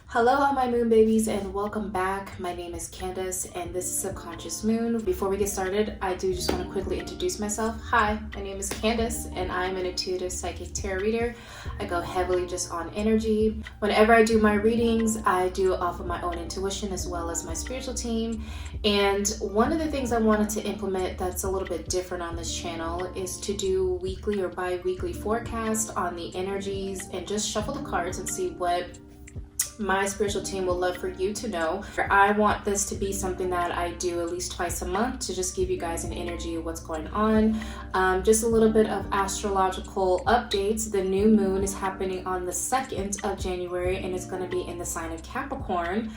Hello all my moon babies and welcome back. My name is Candice and this is Subconscious Moon. Before we get started, I do just want to quickly introduce myself. Hi, my name is Candice and I'm an intuitive psychic tarot reader. I go heavily just on energy. Whenever I do my readings, I do it off of my own intuition as well as my spiritual team. And one of the things I wanted to implement that's a little bit different on this channel is to do weekly or bi-weekly forecast on the energies and just shuffle the cards and see what my spiritual team will love for you to know. I want this to be something that I do at least twice a month to just give you guys an energy of what's going on. Just a little bit of astrological updates. The new moon is happening on the 2nd of January and it's going to be in the sign of Capricorn.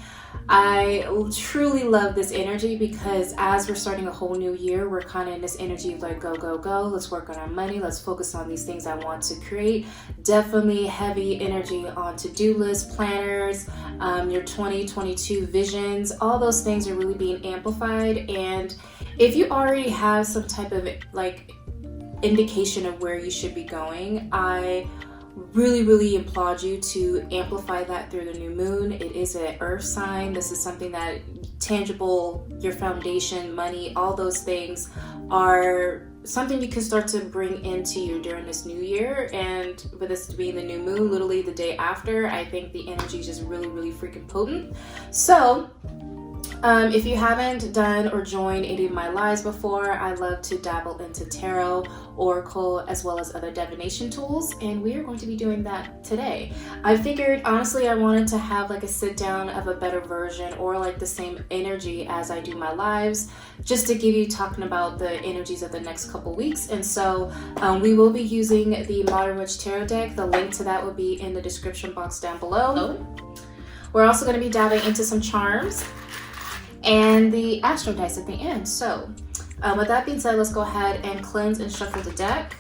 I truly love this energy because as we're starting a whole new year, we're kind of in this energy of like, go, go, go. Let's work on our money. Let's focus on these things I want to create. Definitely heavy energy on to-do lists, planners, your 2022 visions. All those things are really being amplified. And if you already have some type of like indication of where you should be going, I really applaud you to amplify that through the new moon. It is an earth sign. This is something that tangible, your foundation, money, all those things are something you can start to bring into you during this new year. And with this being the new moon, literally the day after, I think the energy is just really freaking potent. So if you haven't done or joined any of my lives before, I love to dabble into tarot, oracle, as well as other divination tools, and we are going to be doing that today. I figured, honestly, I wanted to have like a sit down of a better version or like the same energy as I do my lives, just to give you talking about the energies of the next couple weeks. And so we will be using the Modern Witch Tarot deck. The link to that will be in the description box down below. We're also going to be dabbing into some charms and the astro dice at the end. So with that being said, let's go ahead and cleanse and shuffle the deck.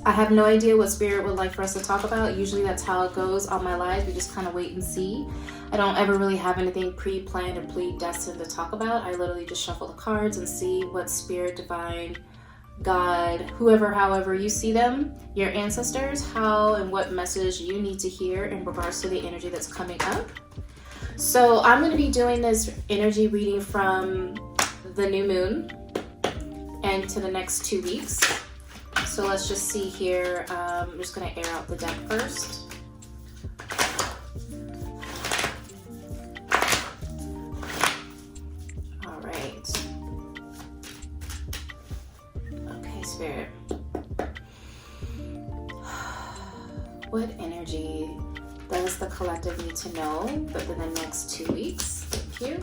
I have no idea what spirit would like for us to talk about. Usually that's how it goes on my lives. We just kind of wait and see. I don't ever really have anything pre-planned or predestined to talk about. I literally just shuffle the cards and see what spirit, divine, God, whoever, however you see them, your ancestors, how and what message you need to hear in regards to the energy that's coming up. So I'm going to be doing this energy reading from the new moon and to the next 2 weeks. So let's just see here. I'm just going to air out the deck first. All right. Okay, Spirit. What energy does the collective need to know within the next 2 weeks? Thank you.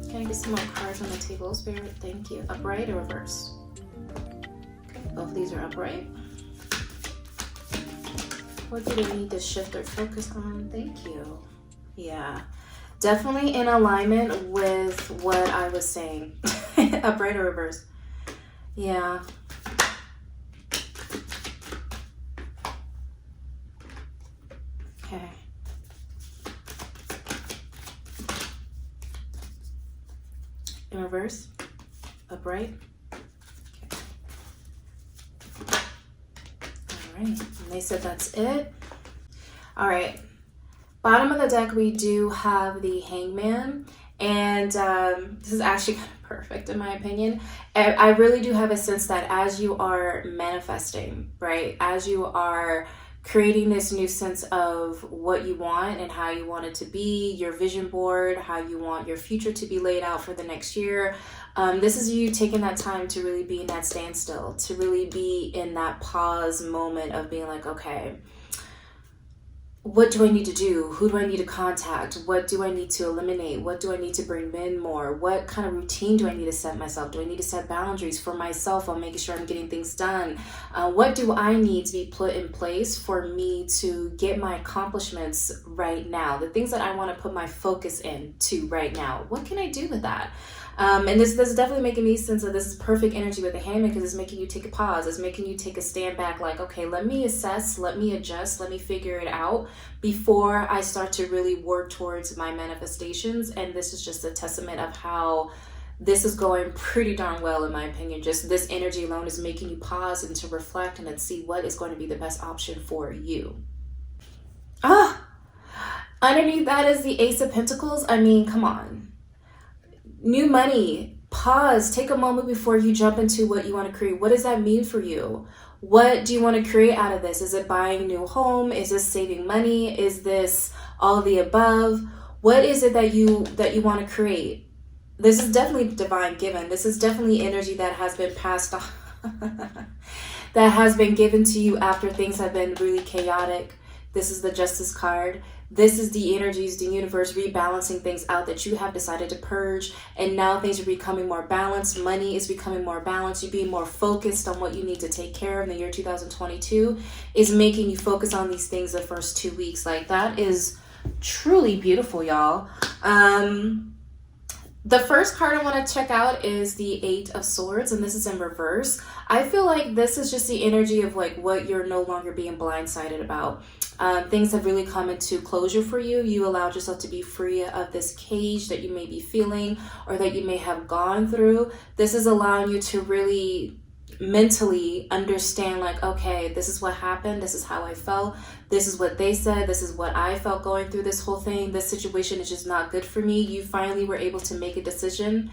Can I get some more cards on the table, Spirit? Thank you. Upright or reverse? Okay, both of these are upright. What do they need to shift their focus on? Thank you. Yeah, definitely in alignment with what I was saying. Upright or reverse? Yeah. Okay. In reverse, upright. Okay. All right, and they said that's it. All right, bottom of the deck, we do have the Hangman, and this is actually kind of perfect in my opinion. I really do have a sense that as you are manifesting, right, as you are creating this new sense of what you want and how you want it to be, your vision board, how you want your future to be laid out for the next year. This is you taking that time to really be in that standstill, to really be in that pause moment of being like, okay, what do I need to do? Who do I need to contact? What do I need to eliminate? What do I need to bring in more? What kind of routine do I need to set myself? Do I need to set boundaries for myself on making sure I'm getting things done? What do I need to be put in place for me to get my accomplishments right now? The things that I want to put my focus into right now. What can I do with that? And this is definitely making me sense that this is perfect energy with the Hangman, because it's making you take a pause. It's making you take a stand back, like, okay, let me assess, let me adjust, let me figure it out before I start to really work towards my manifestations. And this is just a testament of how this is going pretty darn well, in my opinion. Just this energy alone is making you pause and to reflect and then see what is going to be the best option for you. Underneath that is the Ace of Pentacles. I mean, come on. New money. Pause. Take a moment before you jump into what you want to create. What does that mean for you? What do you want to create out of this? Is it buying a new home? Is this saving money? Is this all the above? What is it that you want to create? This is definitely divine given. This is definitely energy that has been passed on, that has been given to you after things have been really chaotic. This is the Justice card. This is the energies, the universe rebalancing things out that you have decided to purge. And now things are becoming more balanced. Money is becoming more balanced. You're being more focused on what you need to take care of in the year 2022 is making you focus on these things the first 2 weeks. Like, that is truly beautiful, y'all. The first card I want to check out is the Eight of Swords, and this is in reverse. I feel like this is just the energy of like what you're no longer being blindsided about. Things have really come into closure for you. You allowed yourself to be free of this cage that you may be feeling or that you may have gone through. This is allowing you to really mentally understand, like, okay, this is what happened, this is how I felt, this is what they said, this is what I felt going through this whole thing, this situation is just not good for me. You finally were able to make a decision.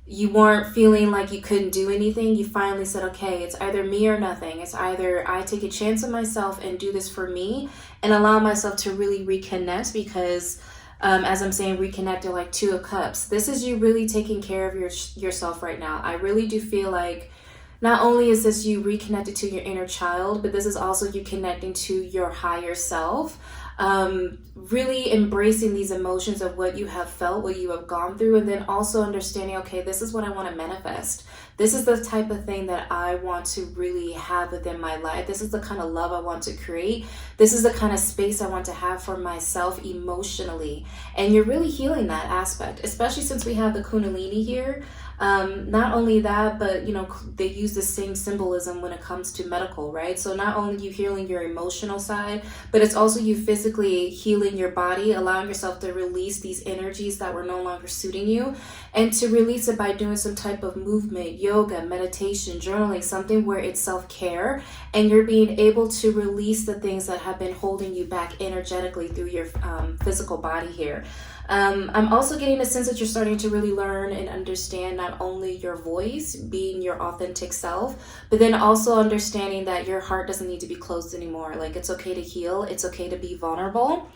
You weren't feeling like you couldn't do anything. You finally said, okay, it's either me or nothing. It's either I take a chance on myself and do this for me and allow myself to really reconnect, because as I'm saying, reconnected, like Two of Cups, this is you really taking care of yourself right now. I really do feel like not only is this you reconnected to your inner child, but this is also you connecting to your higher self, really embracing these emotions of what you have felt, what you have gone through, and then also understanding, okay, this is what I want to manifest. This is the type of thing that I want to really have within my life. This is the kind of love I want to create. This is the kind of space I want to have for myself emotionally. And you're really healing that aspect, especially since we have the Kundalini here. Not only that, but you know, they use the same symbolism when it comes to medical, right? So not only you healing your emotional side, but it's also you physically healing your body, allowing yourself to release these energies that were no longer suiting you, and to release it by doing some type of movement, yoga, meditation, journaling, something where it's self-care, and you're being able to release the things that have been holding you back energetically through your physical body here. I'm also getting a sense that you're starting to really learn and understand not only your voice, being your authentic self, but then also understanding that your heart doesn't need to be closed anymore. Like, it's okay to heal. It's okay to be vulnerable.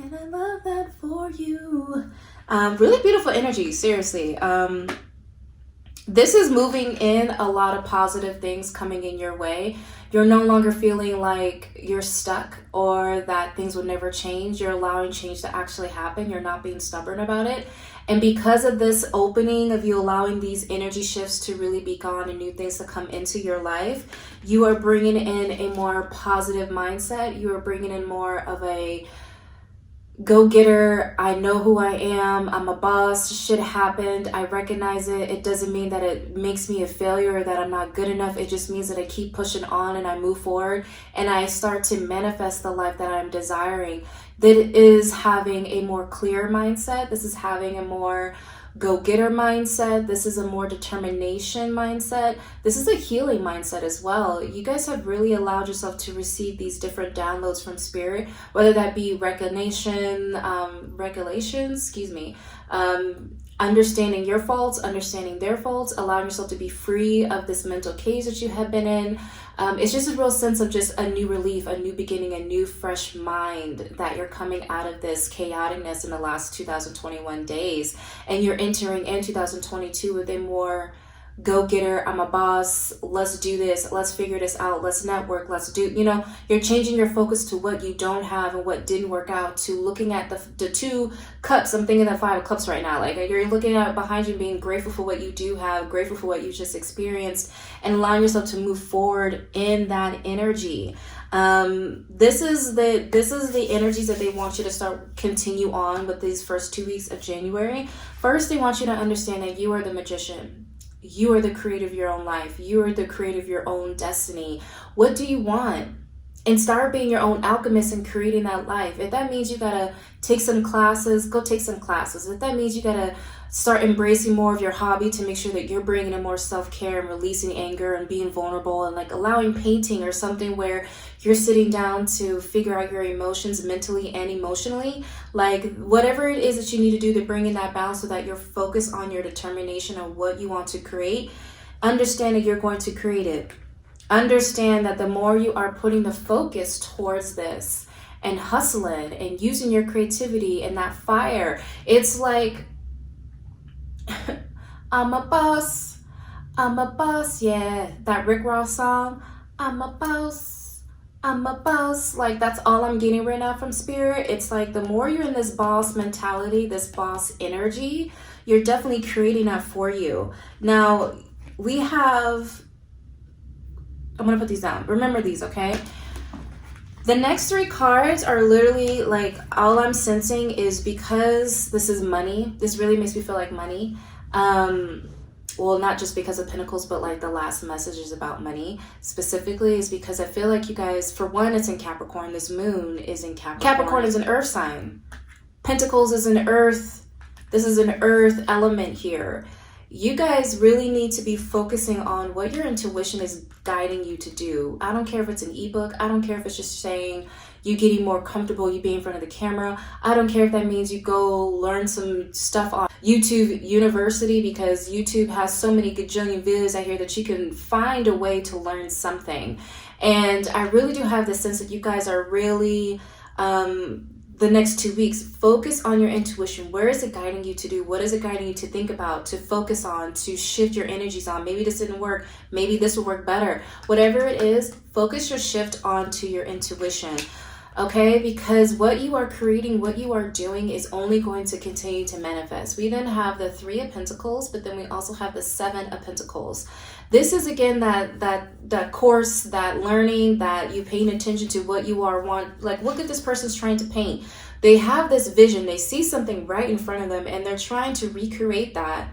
And I love that for you. Really beautiful energy, seriously. This is moving in a lot of positive things coming in your way. You're no longer feeling like you're stuck or that things would never change. You're allowing change to actually happen. You're not being stubborn about it. And because of this opening of you allowing these energy shifts to really be gone and new things to come into your life, you are bringing in a more positive mindset. You are bringing in more of a go-getter. I know who I am. I'm a boss. Shit happened. I recognize it. It doesn't mean that it makes me a failure or that I'm not good enough. It just means that I keep pushing on and I move forward and I start to manifest the life that I'm desiring. That is having a more clear mindset. This is having a more go-getter mindset. This is a more determination mindset. This is a healing mindset as well. You guys have really allowed yourself to receive these different downloads from spirit, whether that be understanding your faults, understanding their faults, allowing yourself to be free of this mental cage that you have been in. It's just a real sense of just a new relief, a new beginning, a new fresh mind that you're coming out of this chaoticness in the last 2021 days. And you're entering in 2022 with a more go-getter, I'm a boss, let's do this, let's figure this out, let's network, let's do, you know, you're changing your focus to what you don't have and what didn't work out, to looking at the two cups. I'm thinking the Five of Cups right now. Like, you're looking at behind you, being grateful for what you do have, grateful for what you just experienced, and allowing yourself to move forward in that energy. This is the energies that they want you to continue on with these first 2 weeks of January. First, they want you to understand that you are the magician. You are the creator of your own life. You are the creator of your own destiny. What do you want? And start being your own alchemist and creating that life. If that means you gotta take some classes, go take some classes. If that means you gotta start embracing more of your hobby to make sure that you're bringing in more self-care and releasing anger and being vulnerable and like allowing painting or something where you're sitting down to figure out your emotions mentally and emotionally, like whatever it is that you need to do to bring in that balance so that you're focused on your determination of what you want to create, understand that you're going to create it. Understand that the more you are putting the focus towards this and hustling and using your creativity and that fire, it's like, I'm a boss, yeah. That Rick Ross song, I'm a boss. Like that's all I'm getting right now from Spirit. It's like the more you're in this boss mentality, this boss energy, you're definitely creating that for you. Now, I'm gonna put these down. Remember these, okay? The next 3 cards are literally like, all I'm sensing is because this is money. This really makes me feel like money. Well, not just because of Pentacles, but like the last message is about money. Specifically is because I feel like you guys, for one, it's in Capricorn. This moon is in Capricorn. Capricorn is an earth sign. Pentacles is an earth. This is an earth element here. You guys really need to be focusing on what your intuition is guiding you to do. I don't care if it's an ebook. I don't care if it's just saying you getting more comfortable, you being in front of the camera. I don't care if that means you go learn some stuff on YouTube University, because YouTube has so many gajillion videos out here that you can find a way to learn something. And I really do have the sense that you guys are really, the next 2 weeks, focus on your intuition. Where is it guiding you to do? What is it guiding you to think about, to focus on, to shift your energies on? Maybe this didn't work. Maybe this will work better. Whatever it is, focus your shift onto your intuition. Okay, because what you are creating, what you are doing is only going to continue to manifest. We then have the 3 of Pentacles, but then we also have the 7 of Pentacles. This is again that course, that learning, that you paying attention to what you want. Like, look at this person's trying to paint. They have this vision. They see something right in front of them, and they're trying to recreate that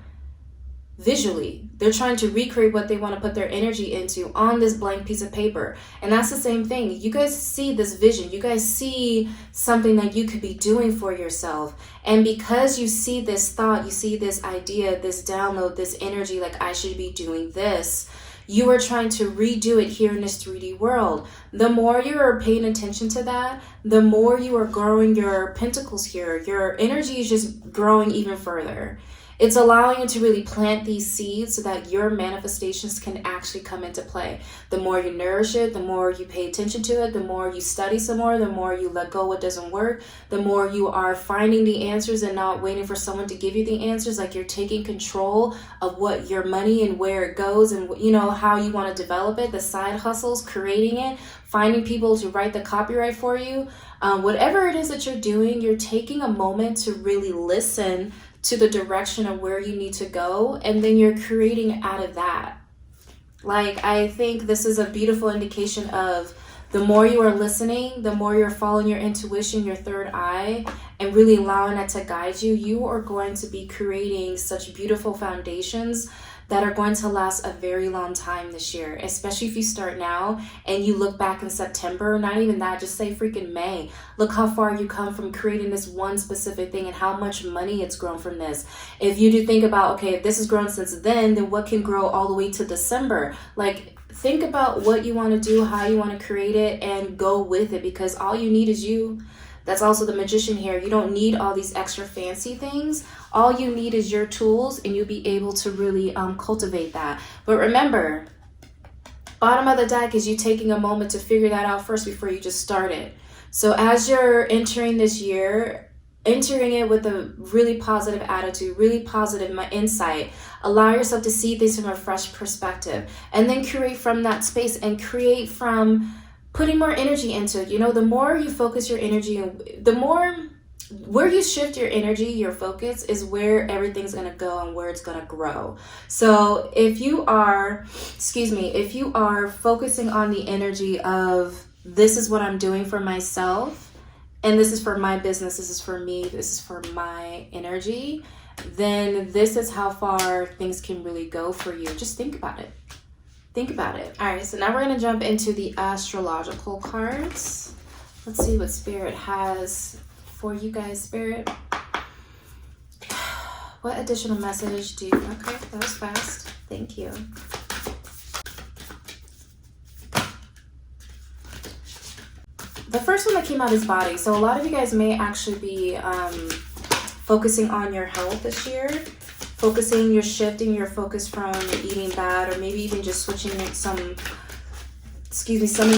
visually. They're trying to recreate what they want to put their energy into on this blank piece of paper. And that's the same thing. You guys see this vision. You guys see something that you could be doing for yourself. And because you see this thought, you see this idea, this download, this energy, like I should be doing this, you are trying to redo it here in this 3D world. The more you are paying attention to that, the more you are growing your pentacles here. Your energy is just growing even further. It's allowing you to really plant these seeds so that your manifestations can actually come into play. The more you nourish it, the more you pay attention to it, the more you study some more, the more you let go what doesn't work, the more you are finding the answers and not waiting for someone to give you the answers. Like you're taking control of what your money and where it goes and, you know, how you want to develop it, the side hustles, creating it, finding people to write the copyright for you. Whatever it is that you're doing, you're taking a moment to really listen to the direction of where you need to go, and then you're creating out of that. Like, I think this is a beautiful indication of the more you are listening, the more you're following your intuition, your third eye, and really allowing that to guide you, you are going to be creating such beautiful foundations that are going to last a very long time this year, especially if you start now and you look back in September, not even that, just say freaking May. Look how far you come from creating this one specific thing and how much money it's grown from this. If you do think about, okay, if this has grown since then what can grow all the way to December? Like, think about what you want to do, how you want to create it, and go with it, because all you need is you. That's also the magician here. You don't need all these extra fancy things. All you need is your tools, and you'll be able to really cultivate that. But remember, bottom of the deck is you taking a moment to figure that out first before you just start it. So as you're entering this year, entering it with a really positive attitude, really positive insight, allow yourself to see things from a fresh perspective, and then create from that space and create from putting more energy into it. You know, the more you focus your energy, the more where you shift your energy, your focus is where everything's going to go and where it's going to grow. So if you are, if you are focusing on the energy of this is what I'm doing for myself, and this is for my business, this is for me, this is for my energy, then this is how far things can really go for you. Just think about it. Think about it. All right, so now we're going to jump into the astrological cards. Let's see what Spirit has for you guys, Spirit. What additional message do you... Okay, that was fast. Thank you. The first one that came out is body. So a lot of you guys may actually be focusing on your health this year. You're shifting your focus from eating bad, or maybe even just switching some of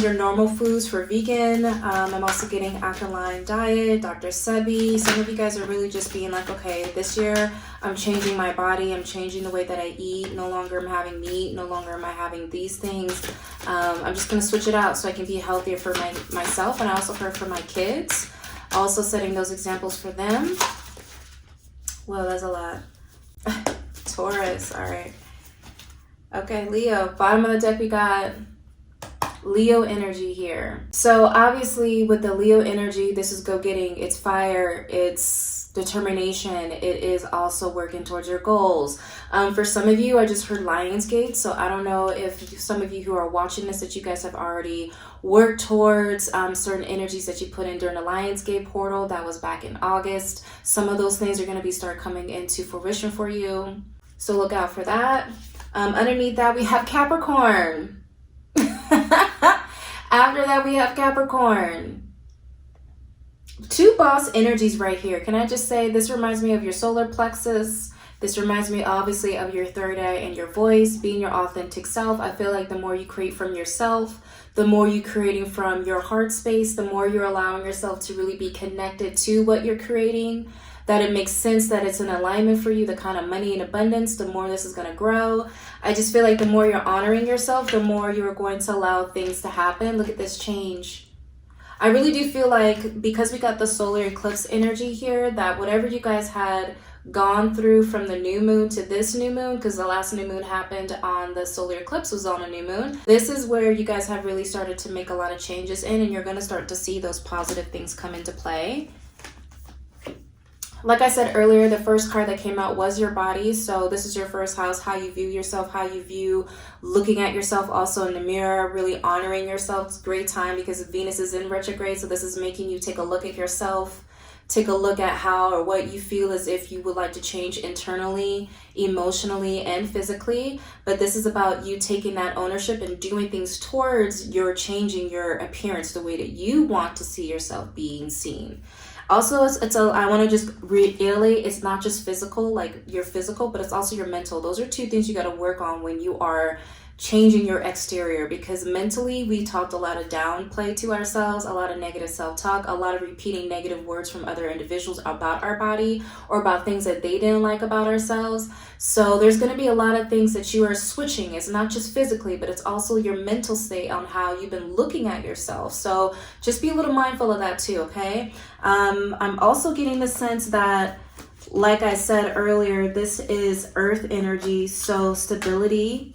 your normal foods for vegan. I'm also getting alkaline diet, Dr. Sebi. Some of you guys are really just being like, okay, this year I'm changing my body. I'm changing the way that I eat. No longer am I having meat. No longer am I having these things. I'm just going to switch it out so I can be healthier for myself, and also for my kids. Also setting those examples for them. Well, that's a lot. Taurus, all right. Okay, Leo. Bottom of the deck, we got Leo energy here. So obviously with the Leo energy, this is go-getting, it's fire, it's determination, it is also working towards your goals. For some of you, I just heard Lionsgate, so I don't know if some of you who are watching this, that you guys have already worked towards certain energies that you put in during the Lionsgate portal. That was back in August. Some of those things are going to start coming into fruition for you, so look out for that. Underneath that, we have Capricorn. After that, we have Capricorn. Two boss energies right here. Can I just say, this reminds me of your solar plexus. This reminds me obviously of your third eye and your voice, being your authentic self. I feel like the more you create from yourself, the more you're creating from your heart space, the more you're allowing yourself to really be connected to what you're creating, that it makes sense, that it's in alignment for you, the kind of money and abundance, the more this is going to grow. I just feel like the more you're honoring yourself, the more you're going to allow things to happen. Look at this change. I really do feel like, because we got the solar eclipse energy here, that whatever you guys had gone through from the new moon to this new moon, because the last new moon happened on the solar eclipse, was on a new moon. This is where you guys have really started to make a lot of changes in, and you're going to start to see those positive things come into play. Like I said earlier, the first card that came out was your body. So this is your first house, how you view yourself, how you view looking at yourself also in the mirror, really honoring yourself. It's a great time because Venus is in retrograde. So this is making you take a look at yourself, take a look at how or what you feel as if you would like to change internally, emotionally, and physically. But this is about you taking that ownership and doing things towards your changing your appearance, the way that you want to see yourself being seen. Also, I want to just reiterate, it's not just physical, like your physical, but it's also your mental. Those are two things you got to work on when you are changing your exterior, because mentally we talked a lot of downplay to ourselves, a lot of negative self-talk, a lot of repeating negative words from other individuals about our body or about things that they didn't like about ourselves. So there's going to be a lot of things that you are switching. It's not just physically, but it's also your mental state on how you've been looking at yourself. So just be a little mindful of that too, okay? I'm also getting the sense that, like I said earlier, this is earth energy, so stability.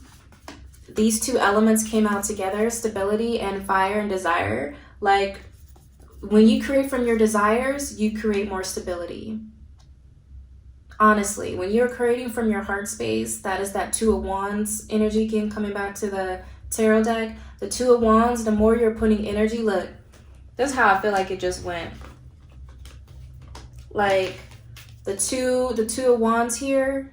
These two elements came out together, stability and fire and desire. Like when you create from your desires, you create more stability. Honestly, when you're creating from your heart space, that is that Two of Wands energy again, coming back to the tarot deck. The Two of Wands, the more you're putting energy, look, this is how I feel like it just went. Like the two of Wands here.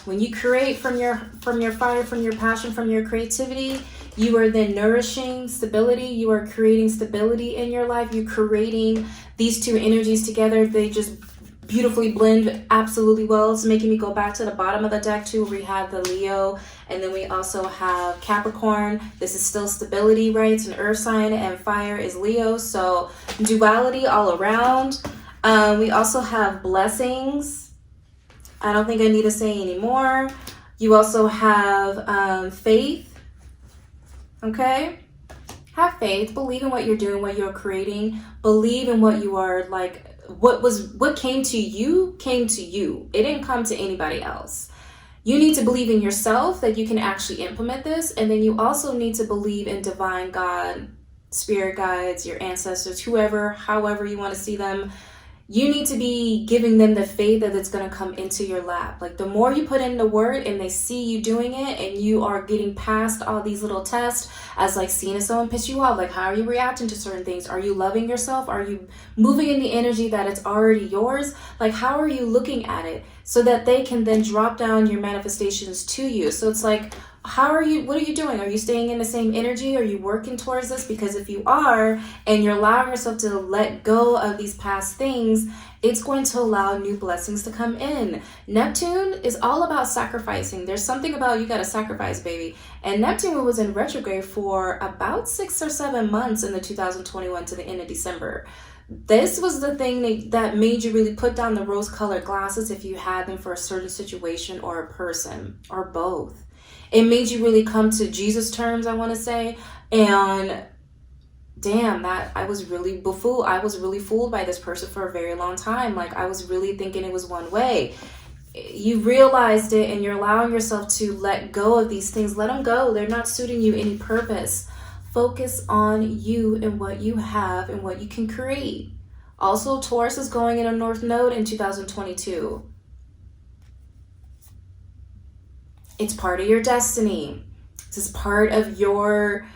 When you create from your fire, from your passion, from your creativity, you are then nourishing stability. You are creating stability in your life. You're creating these two energies together. They just beautifully blend absolutely well. It's making me go back to the bottom of the deck too, where we have the Leo, and then we also have Capricorn. This is still stability, right? It's an earth sign, and fire is Leo. So duality all around. We also have blessings. I don't think I need to say anymore. You also have faith, okay? Have faith, believe in what you're doing, what you're creating, believe in what you are, like what came to you. It didn't come to anybody else. You need to believe in yourself that you can actually implement this, and then you also need to believe in divine God spirit guides, your ancestors, whoever, however you want to see them, you need to be giving them the faith that it's going to come into your lap. Like the more you put in the work and they see you doing it and you are getting past all these little tests, as like seeing if someone piss you off, like how are you reacting to certain things? Are you loving yourself? Are you moving in the energy that it's already yours? Like how are you looking at it so that they can then drop down your manifestations to you? So it's like, what are you doing? Are you staying in the same energy? Are you working towards this? Because if you are, and you're allowing yourself to let go of these past things, it's going to allow new blessings to come in. Neptune is all about sacrificing. There's something about you got to sacrifice, baby. And Neptune was in retrograde for about 6 or 7 months in the 2021 to the end of December. This was the thing that made you really put down the rose-colored glasses if you had them for a certain situation or a person or both. It made you really come to Jesus terms, I want to say. And damn, that I was really fooled. I was really fooled by this person for a very long time. Like I was really thinking it was one way. You realized it and you're allowing yourself to let go of these things. Let them go. They're not suiting you any purpose. Focus on you and what you have and what you can create. Also, Taurus is going in a North Node in 2022. It's part of your destiny. This is part of your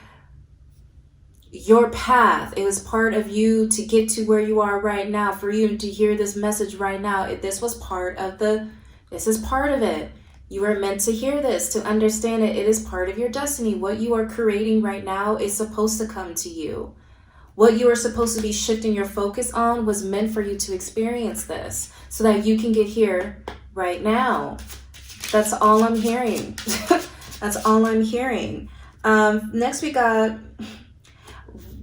path. It was part of you to get to where you are right now, for you to hear this message right now. This is part of it. You are meant to hear this, to understand it. It is part of your destiny. What you are creating right now is supposed to come to you. What you are supposed to be shifting your focus on was meant for you to experience this so that you can get here right now. That's all I'm hearing. That's all I'm hearing. Next we got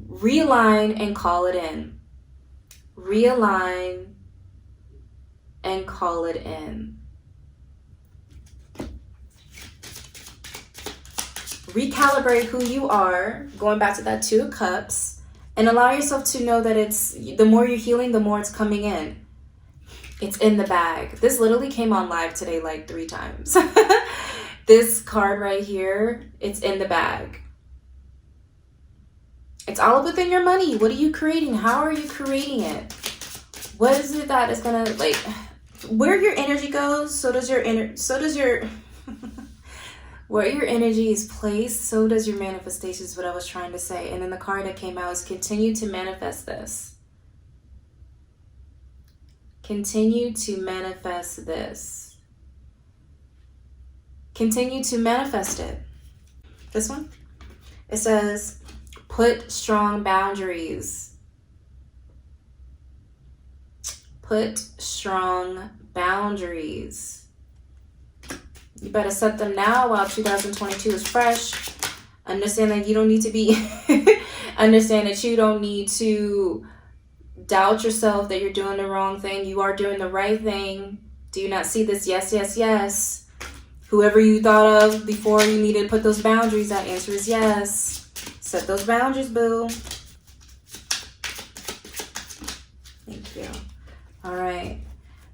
realign and call it in. Realign and call it in. Recalibrate who you are, going back to that 2 of Cups, and allow yourself to know that it's the more you're healing, the more it's coming in. It's in the bag. This literally came on live today like 3 times. This card right here, it's in the bag. It's all within your money. What are you creating? How are you creating it? What is it that is gonna, like, where your energy goes, where your energy is placed, so does your manifestation, is what I was trying to say. And then the card that came out is continue to manifest this. Continue to manifest this. Continue to manifest it. This one, it says, put strong boundaries. Put strong boundaries. You better set them now while 2022 is fresh. Understand that you don't need to be, understand that you don't need to doubt yourself that you're doing the wrong thing. You are doing the right thing. Do you not see this? Yes, yes, yes. Whoever you thought of before you needed to put those boundaries, that answer is yes. Set those boundaries, boo. Thank you. All right.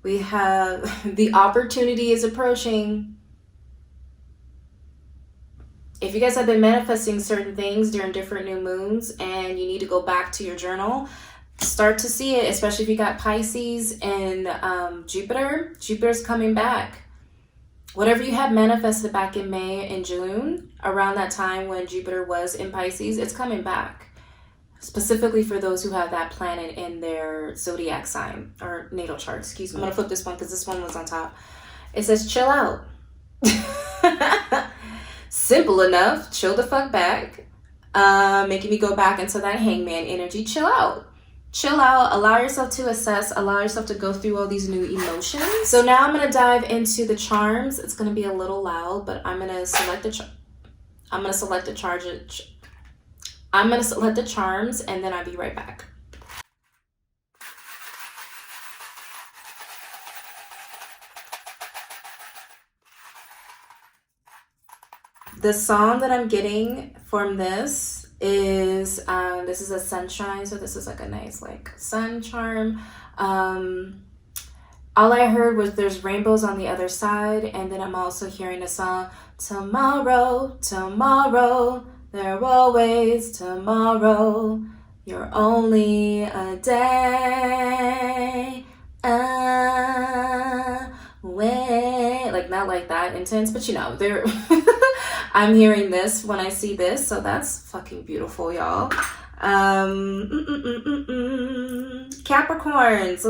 We have the opportunity is approaching. If you guys have been manifesting certain things during different new moons and you need to go back to your journal, start to see it, especially if you got Pisces and Jupiter's coming back. Whatever you had manifested back in May and June, around that time when Jupiter was in Pisces, it's coming back. Specifically for those who have that planet in their zodiac sign or natal chart, excuse me. I'm gonna flip this one because this one was on top. It says chill out. Simple enough, chill the fuck back. Making me go back into that Hangman energy. Chill out. Chill out, allow yourself to assess, allow yourself to go through all these new emotions. So now I'm going to dive into the charms. It's going to be a little loud, but I'm going to select the charms, and then I'll be right back. The song that I'm getting from this is a sunshine, so this is like a nice like sun charm. All I heard was there's rainbows on the other side, and then I'm also hearing the song tomorrow, tomorrow There always tomorrow. You're only a day away. Like, not like that intense, but you know, they're I'm hearing this when I see this, so that's fucking beautiful, y'all. Capricorns,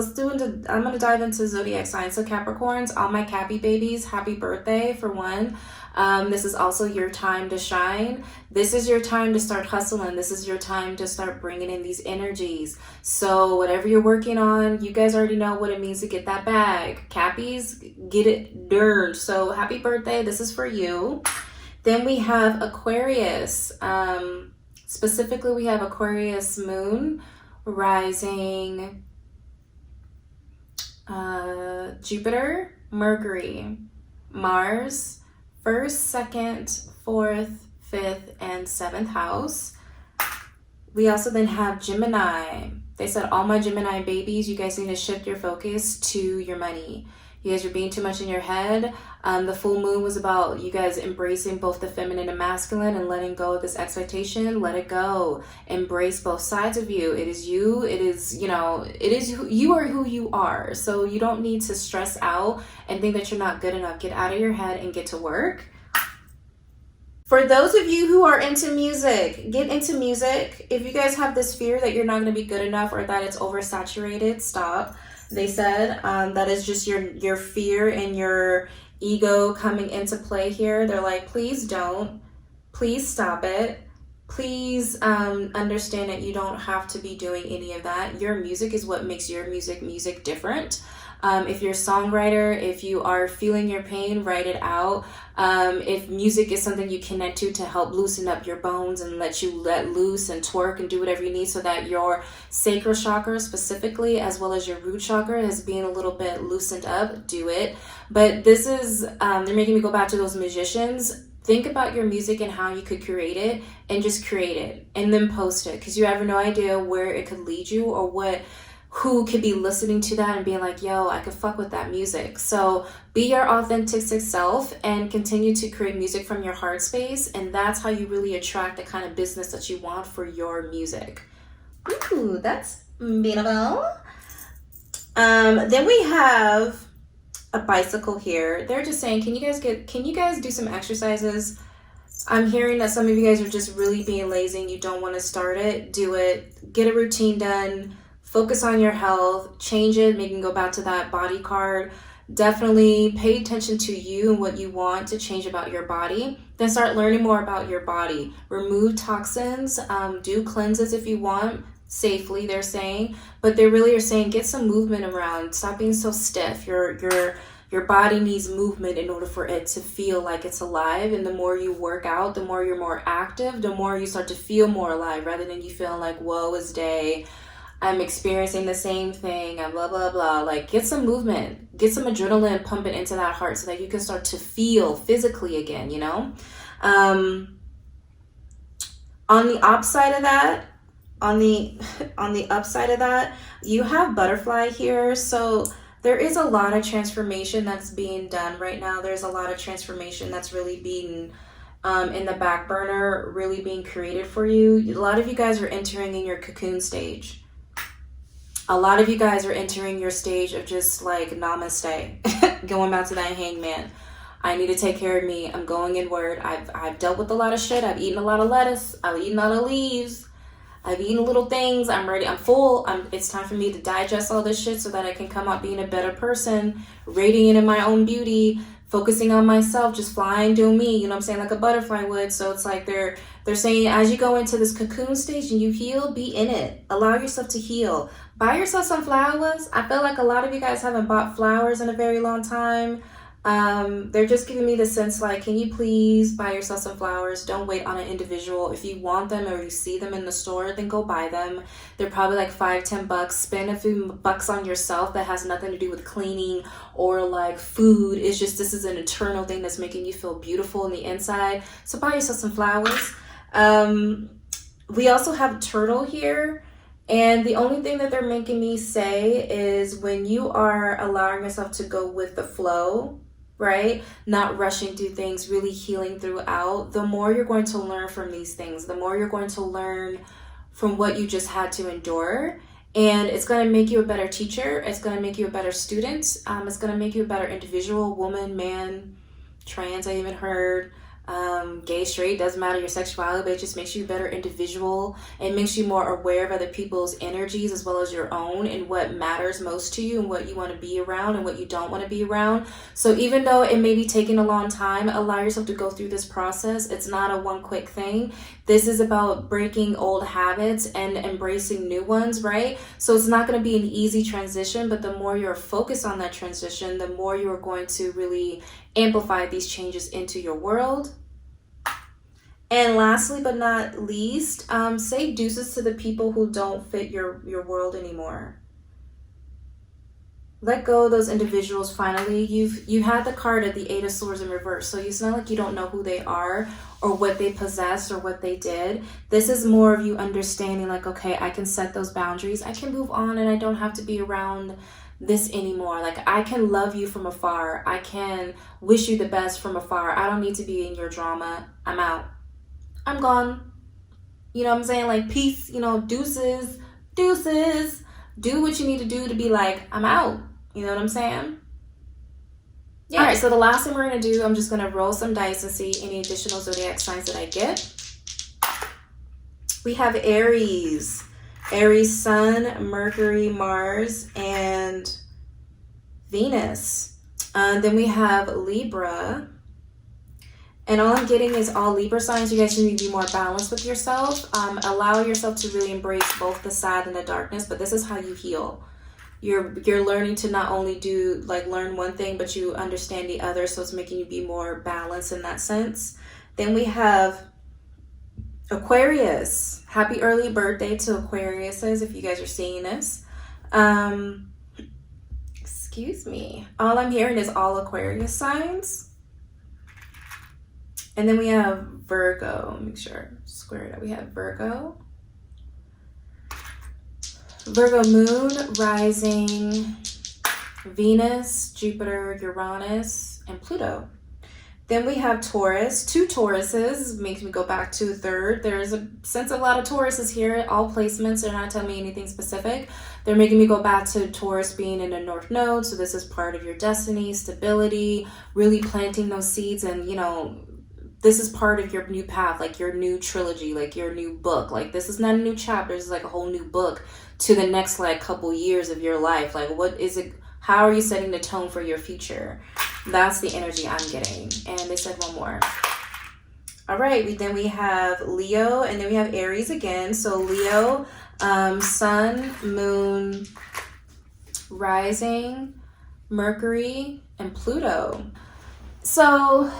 I'm gonna dive into zodiac signs. So Capricorns, all my Cappy babies, happy birthday for one. This is also your time to shine. This is your time to start hustling. This is your time to start bringing in these energies. So whatever you're working on, you guys already know what it means to get that bag. Cappies, get it done. So happy birthday. This is for you. Then we have Aquarius. Specifically, we have Aquarius moon, rising, Jupiter, Mercury, Mars, 1st, 2nd, 4th, 5th, and 7th house. We also then have Gemini. They said, all my Gemini babies, you guys need to shift your focus to your money. You guys are being too much in your head. The full moon was about you guys embracing both the feminine and masculine and letting go of this expectation. Let it go. Embrace both sides of you. It is you. It is, you know, it is you are who you are. So you don't need to stress out and think that you're not good enough. Get out of your head and get to work. For those of you who are into music, get into music. If you guys have this fear that you're not going to be good enough or that it's oversaturated, stop. They said that is just your fear and your ego coming into play here. They're like, please don't. Please stop it. Please understand that you don't have to be doing any of that. Your music is what makes your music different. If you're a songwriter, if you are feeling your pain, write it out. If music is something you connect to help loosen up your bones and let you let loose and twerk and do whatever you need so that your sacral chakra specifically, as well as your root chakra, is being a little bit loosened up, do it. But this is, they're making me go back to those musicians. Think about your music and how you could create it, and just create it and then post it, because you have no idea where it could lead you or who could be listening to that and being like, yo, I could fuck with that music. So be your authentic self and continue to create music from your heart space. And that's how you really attract the kind of business that you want for your music. Ooh, that's beautiful. Then we have a bicycle here. They're just saying, can you guys do some exercises? I'm hearing that some of you guys are just really being lazy and you don't want to start it. Do it. Get a routine done. Focus on your health, change it, maybe go back to that body card. Definitely pay attention to you and what you want to change about your body. Then start learning more about your body. Remove toxins, do cleanses if you want, safely, they're saying. But they really are saying get some movement around. Stop being so stiff. Your body needs movement in order for it to feel like it's alive. And the more you work out, the more you're more active, the more you start to feel more alive, rather than you feeling like, woe is day, I'm experiencing the same thing, and blah, blah, blah. Like, get some movement, get some adrenaline pumping into that heart so that you can start to feel physically again, you know? On the upside of that, on the upside of that, you have butterfly here. So there is a lot of transformation that's being done right now. There's a lot of transformation that's really being in the back burner, really being created for you. A lot of you guys are entering in your cocoon stage. A lot of you guys are entering your stage of just like namaste, going back to that hangman. I need to take care of me. I'm going inward. I've dealt with a lot of shit. I've eaten a lot of lettuce. I've eaten a lot of leaves. I've eaten little things. I'm ready. I'm full. It's time for me to digest all this shit so that I can come out being a better person, radiating in my own beauty, focusing on myself, just flying, doing me, you know what I'm saying, like a butterfly would. So it's like they're saying, as you go into this cocoon stage and you heal, be in it. Allow yourself to heal. Buy yourself some flowers. I feel like a lot of you guys haven't bought flowers in a very long time. They're just giving me the sense like, can you please buy yourself some flowers? Don't wait on an individual. If you want them or you see them in the store, then go buy them. They're probably like $5-10. Spend a few bucks on yourself. That has nothing to do with cleaning or like food. It's just, this is an internal thing that's making you feel beautiful on the inside. So buy yourself some flowers. We also have turtle here. And the only thing that they're making me say is when you are allowing yourself to go with the flow, right? Not rushing through things, really healing throughout. The more you're going to learn from these things, the more you're going to learn from what you just had to endure. And it's going to make you a better teacher. It's going to make you a better student. It's going to make you a better individual, woman, man, trans, I even heard. Gay, straight, doesn't matter your sexuality, but it just makes you a better individual. It makes you more aware of other people's energies as well as your own, and what matters most to you and what you want to be around and what you don't want to be around. So even though it may be taking a long time, allow yourself to go through this process. It's not a one quick thing. This is about breaking old habits and embracing new ones, right? So it's not going to be an easy transition, but the more you're focused on that transition, the more you're going to really amplify these changes into your world. And lastly but not least, say deuces to the people who don't fit your world anymore. Let go of those individuals. Finally, you had the card of the Eight of Swords in reverse, so it's not like you don't know who they are or what they possess or what they did. This is more of you understanding like, okay, I can set those boundaries, I can move on, and I don't have to be around this anymore. Like, I can love you from afar, I can wish you the best from afar. I don't need to be in your drama. I'm out, I'm gone. You know what I'm saying? Like, peace, you know, deuces. Do what you need to do to be like, I'm out. You know what I'm saying? Yeah. All right, so the last thing we're going to do, I'm just going to roll some dice and see any additional zodiac signs that I get. We have Aries. Aries, Sun, Mercury, Mars, and Venus. Then we have Libra. And all I'm getting is all Libra signs. You guys need to be more balanced with yourself. Allow yourself to really embrace both the sad and the darkness, but this is how you heal. You're learning to not only do learn one thing, but you understand the other, so it's making you be more balanced in that sense. Then we have Aquarius. Happy early birthday to Aquariuses if you guys are seeing this. Excuse me. All I'm hearing is all Aquarius signs. And then we have Virgo. Make sure square it up. We have Virgo. Virgo moon, rising, Venus, Jupiter, Uranus, and Pluto. Then we have Taurus. Two Tauruses makes me go back to a third. There's a sense of a lot of Tauruses here. All placements, they're not telling me anything specific. They're making me go back to Taurus being in the North Node. So this is part of your destiny, stability, really planting those seeds, and this is part of your new path, like your new trilogy, like your new book. Like, this is not a new chapter, this is like a whole new book to the next couple years of your life. Like, what is it? How are you setting the tone for your future? That's the energy I'm getting. And they said one more. All right, then we have Leo, and then we have Aries again. So Leo, Sun, Moon, Rising, Mercury, and Pluto. So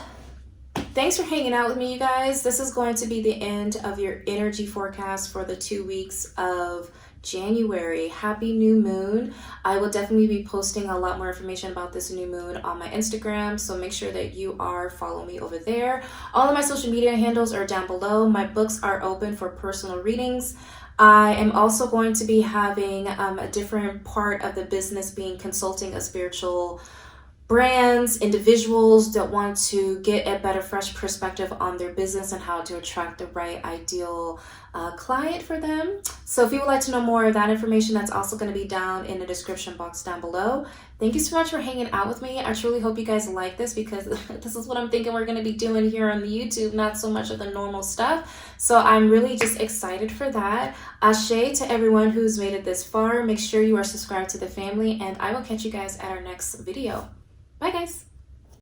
thanks for hanging out with me, you guys. This is going to be the end of your energy forecast for the 2 weeks of January. Happy new moon. I will definitely be posting a lot more information about this new moon on my Instagram, so make sure that you are following me over there. All of my social media handles are down below. My books are open for personal readings. I am also going to be having a different part of the business being consulting a spiritual brands, individuals that want to get a better, fresh perspective on their business and how to attract the right ideal client for them. So if you would like to know more of that information, that's also going to be down in the description box down below. Thank you so much for hanging out with me. I truly hope you guys like this, because this is what I'm thinking we're going to be doing here on the YouTube, not so much of the normal stuff. So I'm really just excited for that. Ashe to everyone who's made it this far. Make sure you are subscribed to the family, and I will catch you guys at our next video. Bye, guys.